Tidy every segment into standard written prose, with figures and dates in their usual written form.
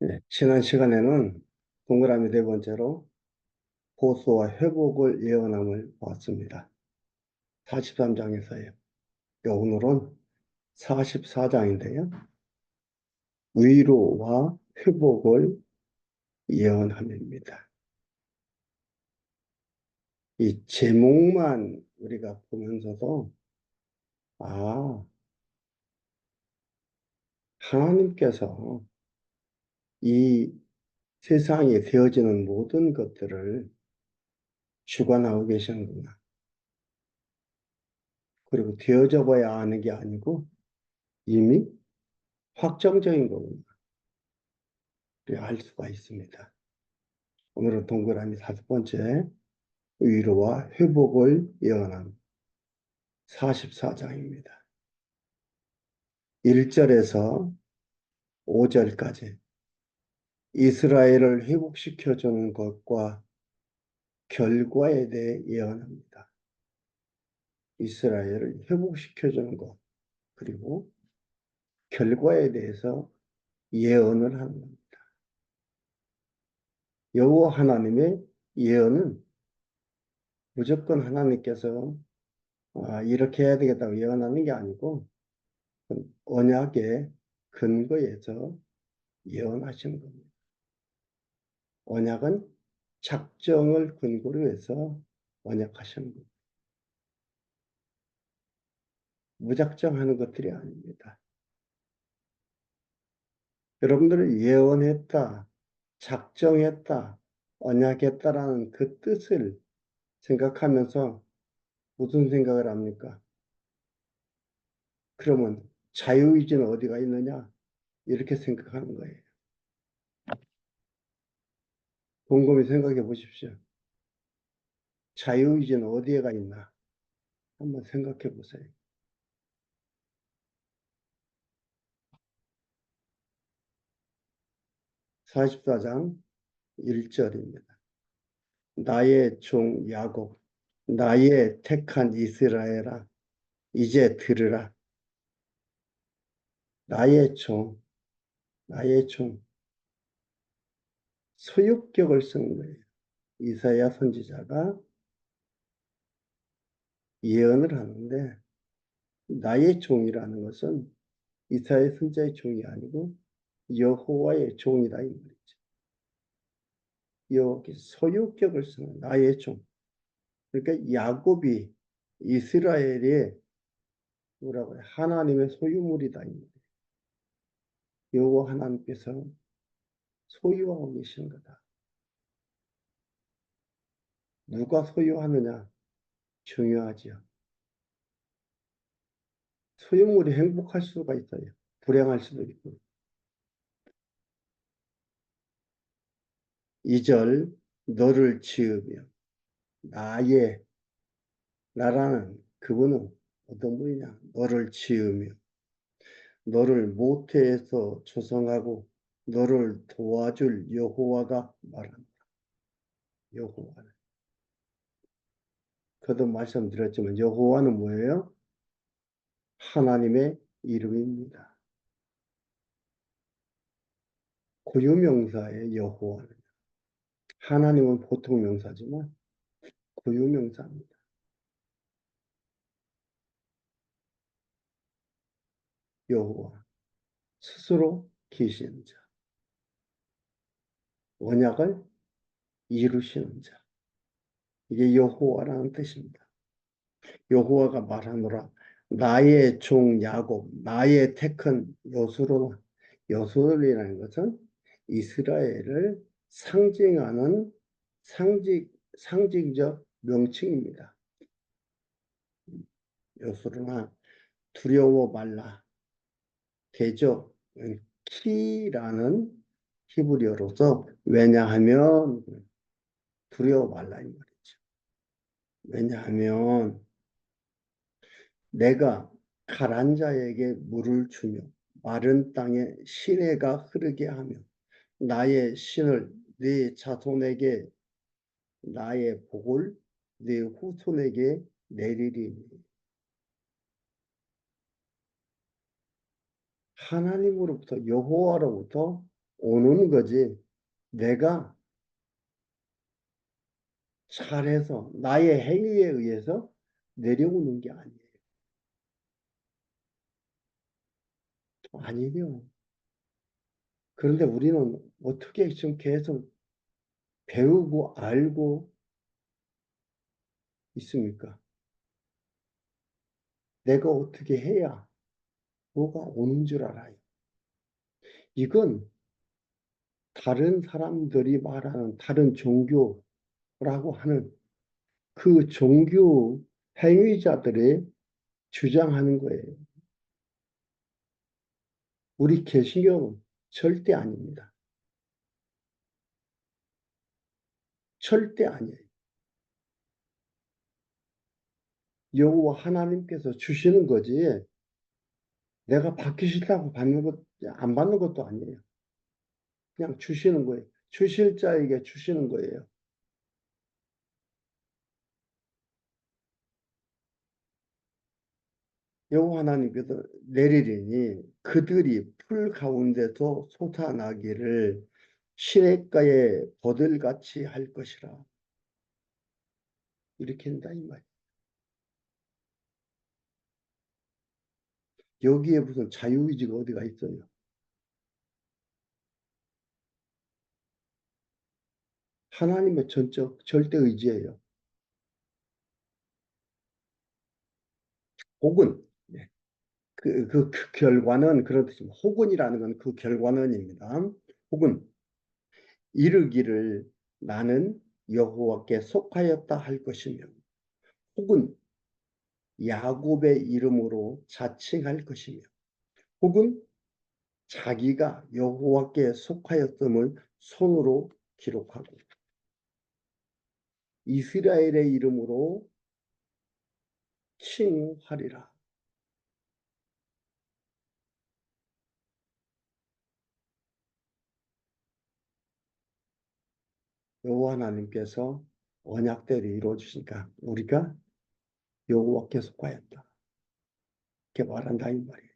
네, 지난 시간에는 동그라미 네 번째로 보수와 회복을 예언함을 보았습니다. 43장에서요. 오늘은 44장인데요. 위로와 회복을 예언함입니다. 이 제목만 우리가 보면서도 아, 하나님께서 이 세상에 되어지는 모든 것들을 주관하고 계시는구나. 그리고 되어져 봐야 아는 게 아니고 이미 확정적인 거구나. 알 수가 있습니다. 오늘은 동그라미 다섯 번째 위로와 회복을 예언한 44장입니다. 1절에서 5절까지 이스라엘을 회복시켜주는 것과 결과에 대해 예언합니다. 이스라엘을 회복시켜주는 것, 그리고 결과에 대해서 예언을 하는 겁니다. 여호와 하나님의 예언은 무조건 하나님께서 이렇게 해야 되겠다고 예언하는 게 아니고 언약의 근거에서 예언하시는 겁니다. 언약은 작정을 근거로 해서 언약하시는 겁니다. 무작정 하는 것들이 아닙니다. 여러분들은 예언했다, 작정했다, 언약했다라는 그 뜻을 생각하면서 무슨 생각을 합니까? 그러면 자유의지는 어디가 있느냐? 이렇게 생각하는 거예요. 곰곰이 생각해 보십시오. 자유의지는 어디에가 있나? 한번 생각해 보세요. 44장 1절입니다. 나의 종 야곱, 나의 택한 이스라엘아, 이제 들으라. 나의 종, 나의 종, 소유격을 쓴 거예요. 이사야 선지자가 예언을 하는데 나의 종이라는 것은 이사야 선지자의 종이 아니고 여호와의 종이다 이 말이죠. 여기 소유격을 쓰는 나의 종. 그러니까 야곱이 이스라엘의 뭐라고 해? 하나님의 소유물이다 이 말이에요. 여호와 하나님께서 소유하고 계시는 거다. 누가 소유하느냐 중요하지요. 소유물이 행복할 수가 있어요. 불행할 수도 있고. 2절 너를 지으며 나의 나라는 그분은 어떤 분이냐? 너를 지으며 너를 모태에서 조성하고 너를 도와줄 여호와가 말한다. 여호와는. 그도 말씀드렸지만 여호와는 뭐예요? 하나님의 이름입니다. 고유명사의 여호와는. 하나님은 보통 명사지만 고유명사입니다. 여호와. 스스로 계시는 자. 언약을 이루시는 자. 이게 여호와라는 뜻입니다. 여호와가 말하노라. 나의 종 야곱, 나의 택한 여수로, 여수이라는 것은 이스라엘을 상징하는 상징적 명칭입니다. 여수로나 두려워 말라. 대적, 키라는 히브리어로서 왜냐하면 두려워 말라 이 말이죠. 왜냐하면 내가 가란 자에게 물을 주며 마른 땅에 시내가 흐르게 하며 나의 신을 네 자손에게 나의 복을 네 후손에게 내리리니. 하나님으로부터 여호와로부터 오는 거지. 내가 잘해서 나의 행위에 의해서 내려오는 게 아니에요. 아니요. 그런데 우리는 어떻게 지금 계속 배우고 알고 있습니까? 내가 어떻게 해야 뭐가 오는 줄 알아요. 이건 다른 사람들이 말하는 다른 종교라고 하는 그 종교 행위자들의 주장하는 거예요. 우리 개신교는 절대 아닙니다. 절대 아니에요. 여호와 하나님께서 주시는 거지 내가 받기 싫다고 안 받는 것도 아니에요. 그냥 주시는 거예요. 주실 자에게 주시는 거예요. 여호와 하나님께서 내리리니 그들이 풀 가운데서 솟아나기를 시냇가에 버들같이 할 것이라. 이렇게 한다 이 말이에요. 여기에 무슨 자유의지가 어디가 있어요? 하나님의 전적 절대 의지예요. 혹은 예, 그 결과는 그렇듯이 혹은이라는 건 그 결과는입니다. 혹은 이르기를 나는 여호와께 속하였다 할 것이며 혹은 야곱의 이름으로 자칭할 것이며 혹은 자기가 여호와께 속하였음을 손으로 기록하고 이스라엘의 이름으로 칭하리라. 여호와 하나님께서 언약대로 이루어 주시니까 우리가 여호와께 속하였다. 이렇게 말한다 이 말이에요.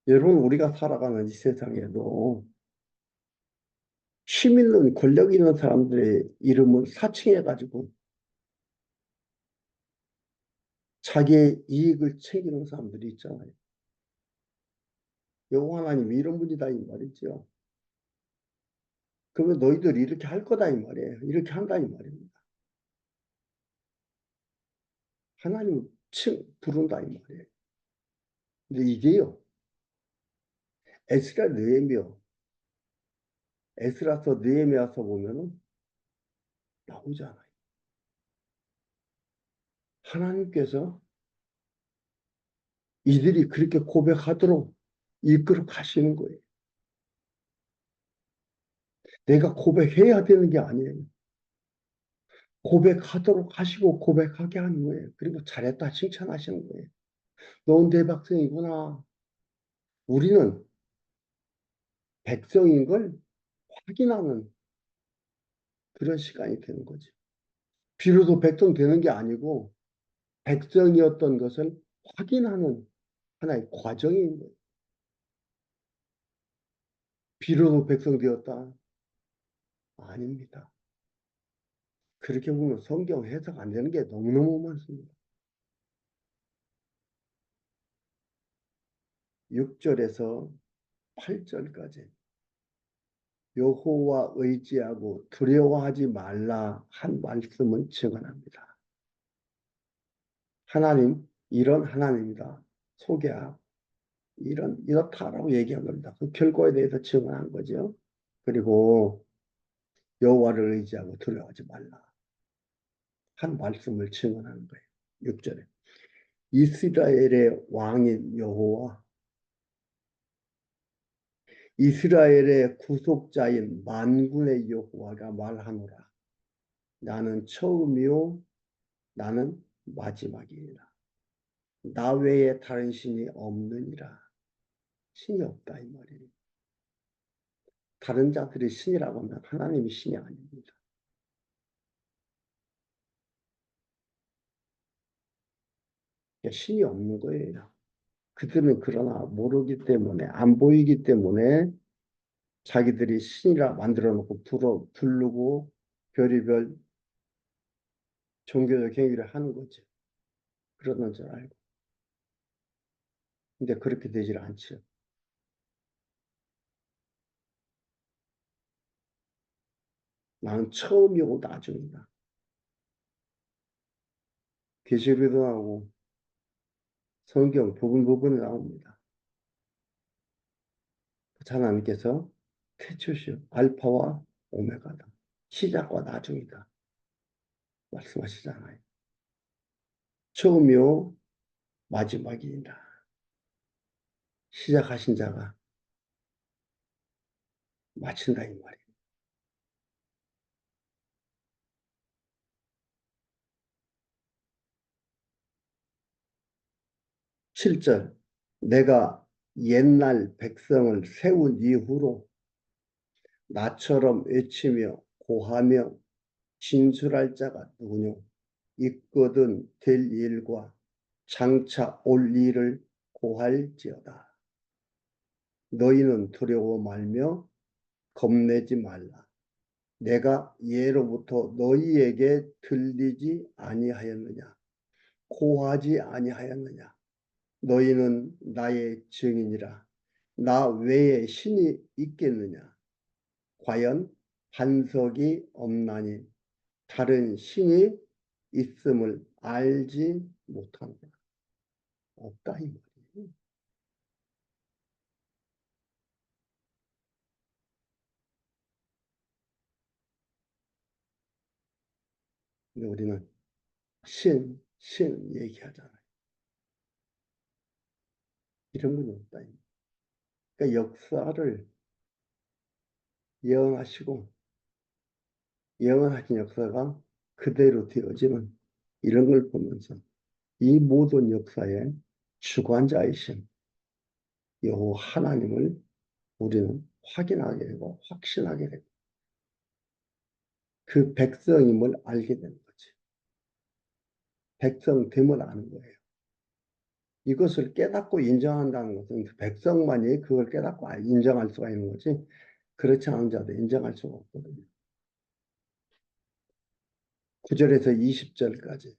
여러분 우리가 살아가는 이 세상에도 힘 있는 권력 있는 사람들의 이름을 사칭해 가지고 자기의 이익을 챙기는 사람들이 있잖아요. 여호와 하나님이 이런 분이다 이 말이죠. 그러면 너희들이 이렇게 할 거다 이 말이에요. 이렇게 한다 이 말입니다. 하나님 부른다 이 말이에요. 근데 이게요. 에스라 느헤미야 에스라서 느헤미야서 보면은 나오잖아요. 하나님께서 이들이 그렇게 고백하도록 이끌어 가시는 거예요. 내가 고백해야 되는 게 아니에요. 고백하도록 하시고 고백하게 하는 거예요. 그리고 잘했다 칭찬하시는 거예요. 넌 내 백성이구나. 우리는 백성인 걸 확인하는 그런 시간이 되는 거죠. 비로소 백성 되는 게 아니고 백성이었던 것을 확인하는 하나의 과정인 거예요. 비로소 백성 되었다. 아닙니다. 그렇게 보면 성경 해석 안 되는 게 너무너무 많습니다. 6절에서 8절까지 여호와 의지하고 두려워하지 말라 한 말씀을 증언합니다. 하나님 이런 하나님이다. 소개하 이렇다라고 얘기한 겁니다. 그 결과에 대해서 증언한 거죠. 그리고 여호와를 의지하고 두려워하지 말라 한 말씀을 증언하는 거예요. 6절에 이스라엘의 왕인 여호와 이스라엘의 구속자인 만군의 여호와가 말하노라. 나는 처음이요 나는 마지막이니라. 나 외에 다른 신이 없느니라. 신이 없다 이 말이에요. 다른 자들이 신이라고 하면 하나님이 신이 아닙니다. 신이 없는 거예요. 그들은 그러나 모르기 때문에, 안 보이기 때문에 자기들이 신이라 만들어 놓고 부르고 별의별 종교적 행위를 하는 거지. 그러는 줄 알고. 근데 그렇게 되질 않죠. 나는 처음이고 나중이다. 계시록에도 나오고 성경 부분부분에 나옵니다. 하나님께서 태초시요 알파와 오메가다. 시작과 나중이다. 말씀하시잖아요. 처음이요 마지막이다. 시작하신 자가 마친다 이 말이에요. 7절 내가 옛날 백성을 세운 이후로 나처럼 외치며 고하며 진술할 자가 누구뇨? 있거든 될 일과 장차 올 일을 고할지어다. 너희는 두려워 말며 겁내지 말라. 내가 예로부터 너희에게 들리지 아니하였느냐? 고하지 아니하였느냐? 너희는 나의 증인이라. 나 외에 신이 있겠느냐? 과연 반석이 없나니 다른 신이 있음을 알지 못한다. 없다 이 말이에요. 근데 우리는 신 얘기하잖아요. 이런 건 없다. 그러니까 역사를 예언하시고 예언하신 역사가 그대로 되어지는 이런 걸 보면서 이 모든 역사의 주관자이신 여호와 하나님을 우리는 확인하게 되고 확신하게 되고 그 백성임을 알게 되는 거지. 백성됨을 아는 거예요. 이것을 깨닫고 인정한다는 것은 그 백성만이 그걸 깨닫고 인정할 수가 있는 거지 그렇지 않은 자도 인정할 수가 없거든요. 9절에서 20절까지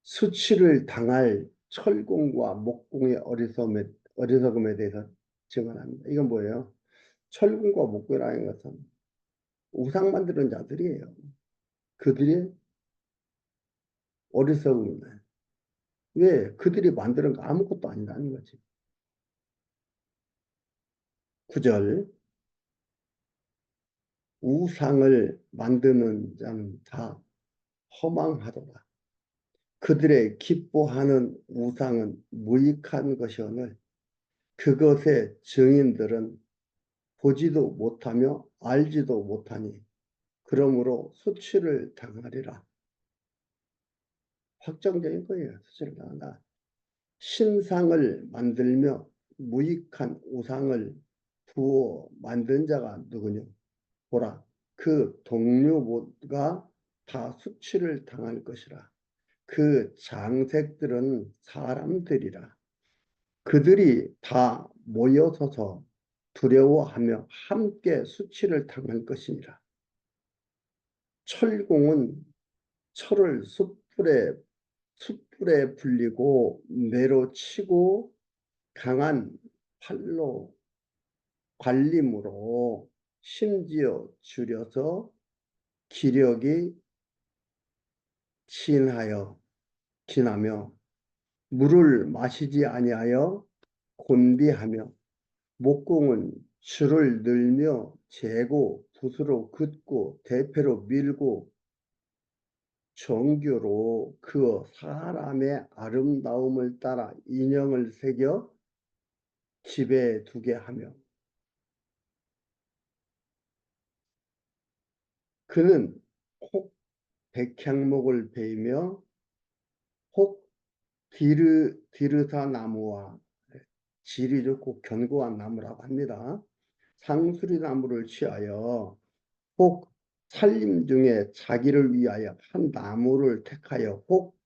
수치를 당할 철공과 목공의 어리석음에 대해서 증언합니다. 이건 뭐예요? 철공과 목공이라는 것은 우상 만드는 자들이에요. 그들이 어리석음이네. 왜? 그들이 만드는 거 아무것도 아니라는 거지. 9절 우상을 만드는 자는 다 허망하도다. 그들의 기뻐하는 우상은 무익한 것이오늘 그것의 증인들은 보지도 못하며 알지도 못하니 그러므로 수치를 당하리라. 확정적인 거예요. 수치를 당한다. 신상을 만들며 무익한 우상을 부어 만든 자가 누구냐? 보라, 그 동료가 다 수치를 당할 것이라. 그 장색들은 사람들이라. 그들이 다 모여서서 두려워하며 함께 수치를 당할 것이니라. 철공은 철을 숯불에 불리고 매로 치고 강한 팔로 관림으로 심지어 줄여서 기력이 진하며 물을 마시지 아니하여 곤비하며 목공은 줄을 늘며 재고 붓으로 긋고 대패로 밀고 정교로 그 사람의 아름다움을 따라 인형을 새겨 집에 두게 하며 그는 혹 백향목을 베이며 혹 디르사 나무와 질이 좋고 견고한 나무라고 합니다. 상수리 나무를 취하여 혹 산림 중에 자기를 위하여 한 나무를 택하여 혹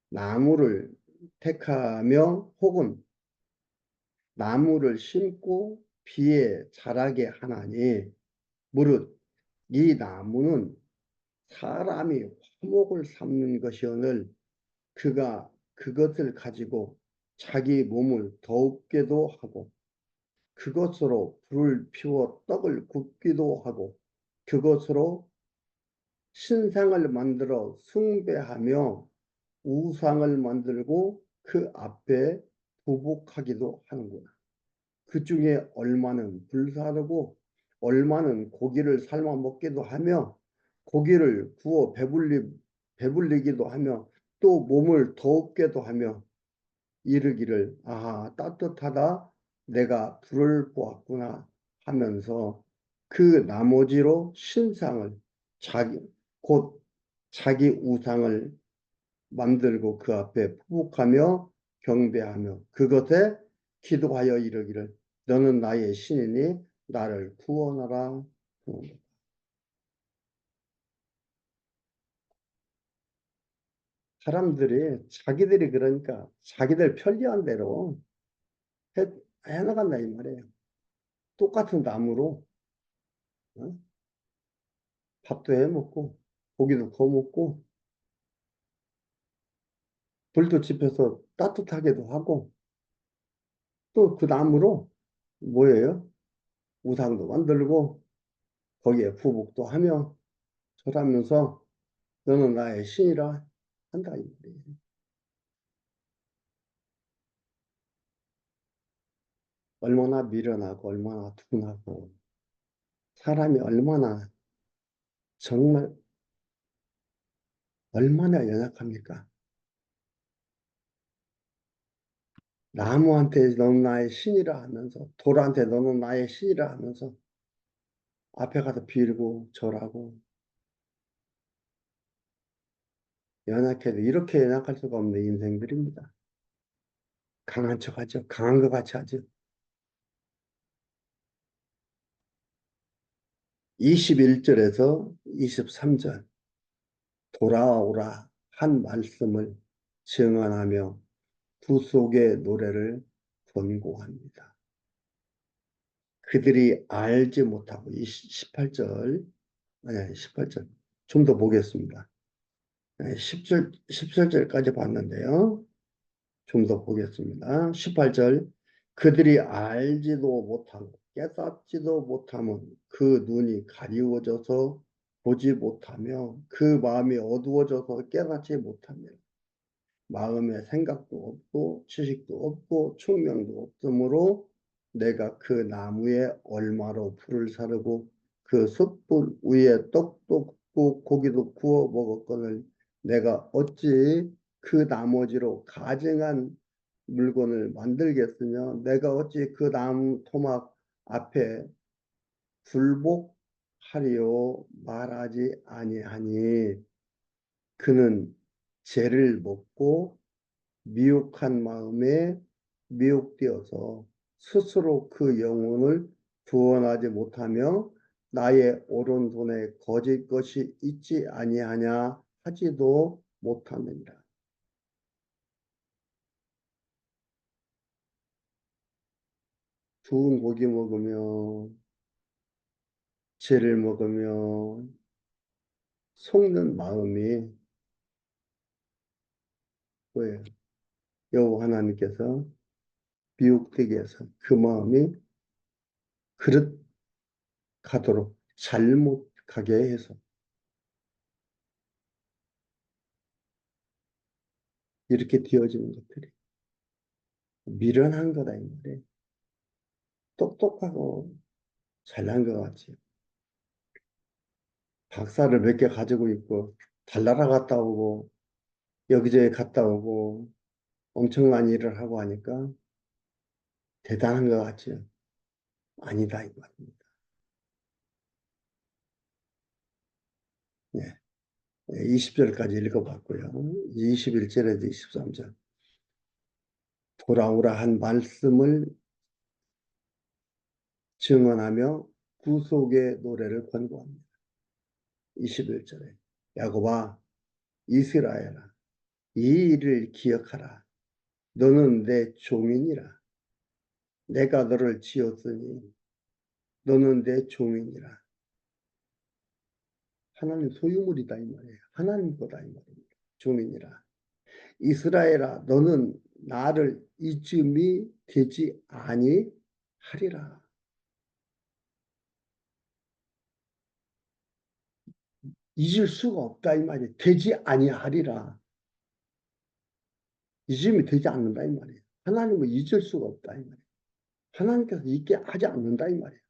나무를 택하며 혹은 나무를 심고 비에 자라게 하나니 무릇 이 나무는 사람이 화목을 삼는 것이오늘 그가 그것을 가지고 자기 몸을 더웁게도 하고 그것으로 불을 피워 떡을 굽기도 하고 그것으로 신상을 만들어 숭배하며 우상을 만들고 그 앞에 부복하기도 하는구나. 그 중에 얼마는 불사르고 얼마는 고기를 삶아 먹기도 하며 고기를 구워 배불리기도 하며 또 몸을 더웁게도 하며 이르기를 아하 따뜻하다 내가 불을 보았구나 하면서 그 나머지로 신상을 자기 곧 자기 우상을 만들고 그 앞에 푸복하며 경배하며 그것에 기도하여 이르기를 너는 나의 신이니 나를 구원하라. 사람들이 자기들이 그러니까 자기들 편리한 대로 해, 해나간다 이 말이에요. 똑같은 나무로 어? 밥도 해 먹고 고기도 구워 먹고 불도 지펴서 따뜻하게도 하고 또 그 나무로 뭐예요? 우상도 만들고 거기에 부복도 하며 절하면서 너는 나의 신이라 한다 이 말이에요. 얼마나 미련하고 얼마나 둔하고 사람이 얼마나 정말 얼마나 연약합니까? 나무한테 너는 나의 신이라 하면서 돌한테 너는 나의 신이라 하면서 앞에 가서 빌고 절하고 연약해도 이렇게 연약할 수가 없는 인생들입니다. 강한 척하죠. 강한 것 같이 하죠. 21절에서 23절 돌아오라 한 말씀을 증언하며 구속의 노래를 권고합니다. 그들이 알지 못하고 18절 아니 18절 좀 더 보겠습니다. 10절 17절까지 봤는데요. 좀 더 보겠습니다. 18절 그들이 알지도 못하고 깨닫지도 못하면 그 눈이 가리워져서 보지 못하며 그 마음이 어두워져서 깨닫지 못하며 마음에 생각도 없고 지식도 없고 총명도 없으므로 내가 그 나무에 얼마로 불을 사르고 그 숯불 위에 떡도 굽고 고기도 구워 먹었거늘 내가 어찌 그 나머지로 가증한 물건을 만들겠으며 내가 어찌 그 나무 토막 앞에 불복하리요 말하지 아니하니 그는 죄를 먹고 미혹한 마음에 미혹되어서 스스로 그 영혼을 구원하지 못하며 나의 오른손에 거짓 것이 있지 아니하냐 하지도 못하느니라. 좋은 고기 먹으며 죄를 먹으며 속는 마음이 뭐예요? 여호와 하나님께서 미혹되게 해서 그 마음이 그릇 가도록 잘못 가게 해서 이렇게 되어지는 것들이 미련한 거다 이 말이에요. 똑똑하고 잘난 것 같지. 박사를 몇 개 가지고 있고 달나라 갔다 오고 여기저기 갔다 오고 엄청난 일을 하고 하니까 대단한 것 같지. 아니다 이 말입니다. 네. 20절까지 읽어봤고요. 21절에서 23절 돌아오라 한 말씀을 증언하며 구속의 노래를 권고합니다. 21절에 야곱아 이스라엘아 이 일을 기억하라. 너는 내 종이니라. 내가 너를 지었으니 너는 내 종이니라. 하나님 소유물이다 이 말이에요. 하나님 거다 이 말입니다. 종이니라. 이스라엘아 너는 나를 잊음이 되지 아니하리라. 잊을 수가 없다 이 말이에요. 되지 아니하리라. 잊음이 되지 않는다 이 말이에요. 하나님은 잊을 수가 없다 이 말이에요. 하나님께서 잊게 하지 않는다 이 말이에요.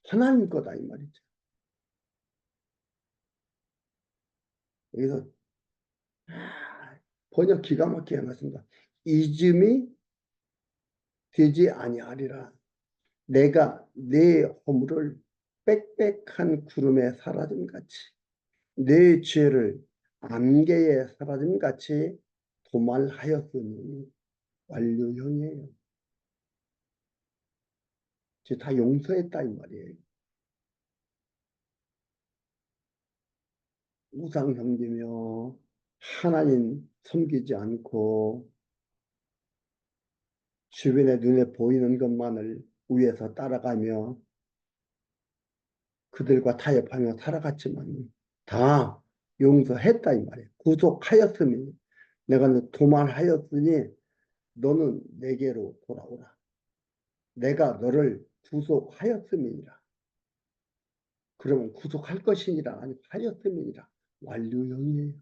하나님 거다 이 말이죠. 여기서 번역 기가 막히게 해놨습니다. 잊음이 되지 아니하리라. 내가 내 허물을 빽빽한 구름에 사라짐같이 내 죄를 안개에 사라짐같이 도말하였으니 완료형이에요. 이제 다 용서했다 이 말이에요. 우상 섬기며 하나님 섬기지 않고 주변의 눈에 보이는 것만을 위해서 따라가며 그들과 타협하며 살아갔지만 다 용서했다 이 말이에요. 구속하였으니 내가 도말하였으니 너는 내게로 돌아오라. 내가 너를 구속하였음이니라. 그러면 구속할 것이니라 아니 하였음이니라. 완료형이에요.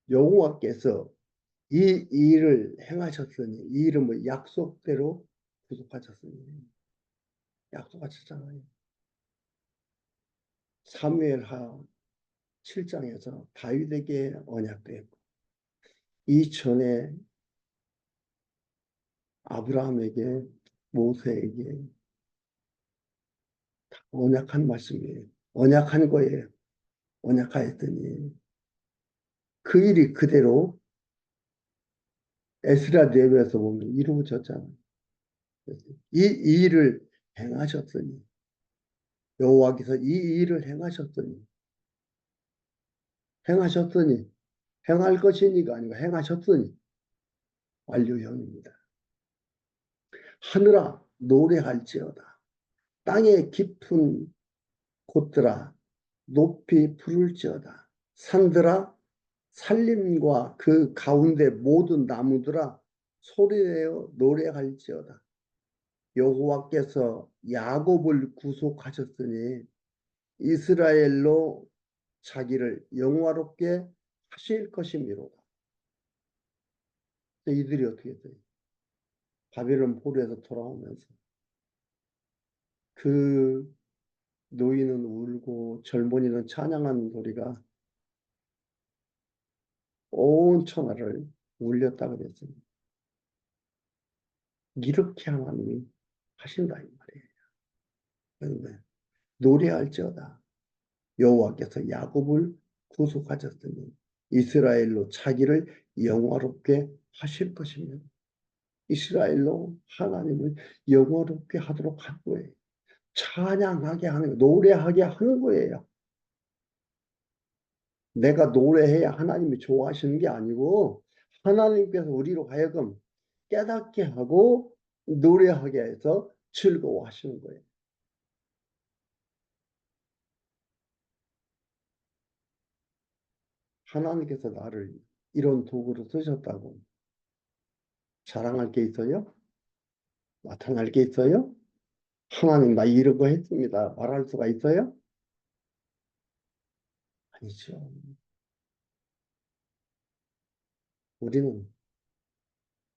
여호와께서 이 일을 행하셨으니 이 일은 뭐 약속대로 구속하셨으니 약속하셨잖아요. 사무엘하 7장에서 다윗에게 언약도 했고 이전에 아브라함에게 모세에게 언약한 말씀이에요. 언약한 거예요. 언약하였더니 그 일이 그대로 에스라 내후에서 보면 이루어졌잖아요. 이 일을 행하셨으니 여호와께서 이 일을 행하셨으니 행할 것이니가 아니고 행하셨으니 완료형입니다. 하늘아 노래할지어다. 땅의 깊은 곳들아 높이 부를지어다. 산들아 산림과 그 가운데 모든 나무들아 소리내어 노래할지어다. 여호와께서 야곱을 구속하셨으니 이스라엘로 자기를 영화롭게 하실 것이미로다. 이들이 어떻게 돼요? 바벨론 포로에서 돌아오면서 그 노인은 울고 젊은이는 찬양하는 소리가 온 천하를 울렸다 그랬습니다. 이렇게 하나님이 하신다 이 말이에요. 그런데 노래할지어다. 여호와께서 야곱을 구속하셨으니 이스라엘로 자기를 영화롭게 하실 것입니다. 이스라엘로 하나님을 영화롭게 하도록 한 거예요. 찬양하게 하는 거예요. 노래하게 하는 거예요. 내가 노래해야 하나님이 좋아하시는 게 아니고 하나님께서 우리로 하여금 깨닫게 하고 노래하게 해서 즐거워하시는 거예요. 하나님께서 나를 이런 도구로 쓰셨다고 자랑할 게 있어요? 나타날 게 있어요? 하나님 나 이런 거 했습니다. 말할 수가 있어요? 아니죠. 우리는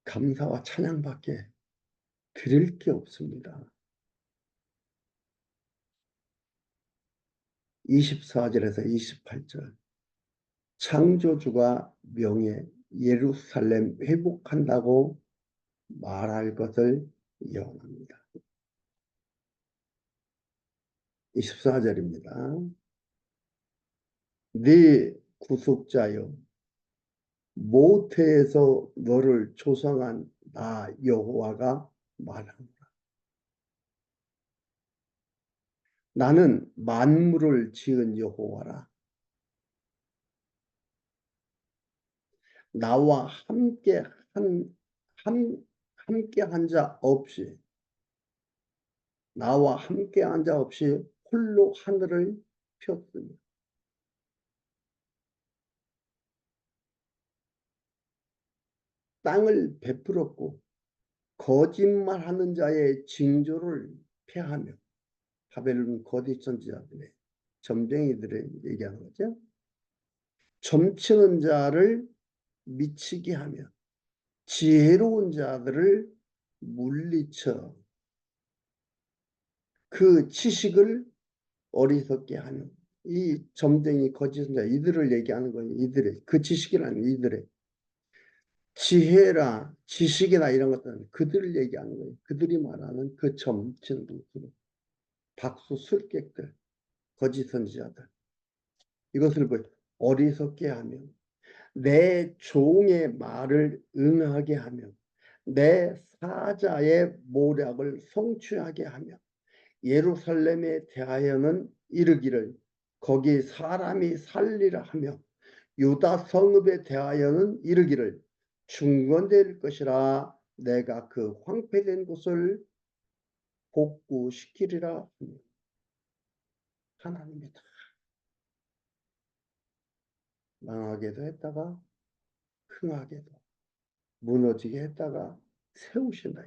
감사와 찬양밖에 드릴 게 없습니다. 24절에서 28절 창조주가 명예 예루살렘 회복한다고 말할 것을 예언합니다. 24절입니다. 네 구속자여 모태에서 너를 조성한 나 여호와가 말합니다. 나는 만물을 지은 여호와라. 나와 함께 한 자 없이, 나와 함께 한 자 없이 홀로 하늘을 폈으며 땅을 베풀었고 거짓말하는 자의 징조를 폐하며, 바벨론 거짓 선지자들의, 점쟁이들의 얘기하는 거죠. 점치는 자를 미치게 하며 지혜로운 자들을 물리쳐 그 지식을 어리석게 하는, 이 점쟁이 거짓 선지자 이들을 얘기하는 거예요. 이들의 그 지식이라는, 이들의 지혜라 지식이나 이런 것들은 그들을 얘기하는 거예요. 그들이 말하는 그 점치는 분들, 박수 술객들, 거짓 선지자들, 이것을 어리석게 하며 내 종의 말을 응하게 하며 내 사자의 모략을 성취하게 하며 예루살렘에 대하여는 이르기를 거기 사람이 살리라 하며 유다 성읍에 대하여는 이르기를 중건될 것이라 내가 그 황폐된 곳을 복구시키리라 하며. 하나님이 다 망하게도 했다가 흥하게도 무너지게 했다가 세우신다.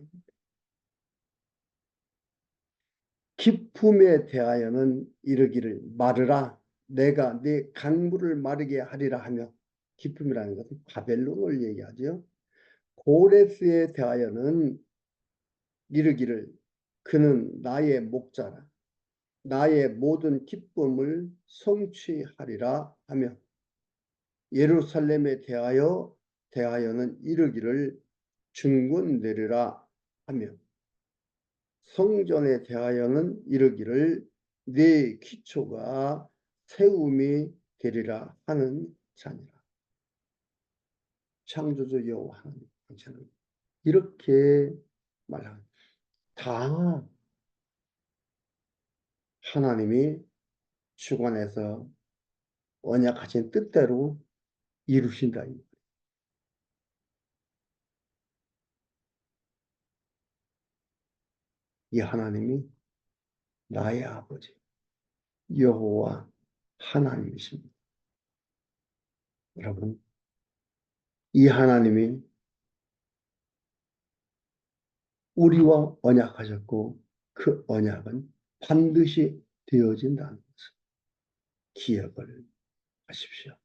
기품에 대하여는 이르기를 마르라 내가 네 강물을 마르게 하리라 하며, 기품이라는 것은 바벨론을 얘기하죠. 고레스에 대하여는 이르기를 그는 나의 목자라 나의 모든 기쁨을 성취하리라 하며, 예루살렘에 대하여는 이르기를 중건되리라 하며, 성전에 대하여는 이르기를 네 기초가 세움이 되리라 하는 자니라. 창조주 여호와 하나님 당신은 이렇게 말합니다. 다 하나님이 주관해서 언약하신 뜻대로 이루신다. 이 하나님이 나의 아버지 여호와 하나님이십니다. 여러분, 이 하나님이 우리와 언약하셨고 그 언약은 반드시 되어진다는 것을 기억을 하십시오.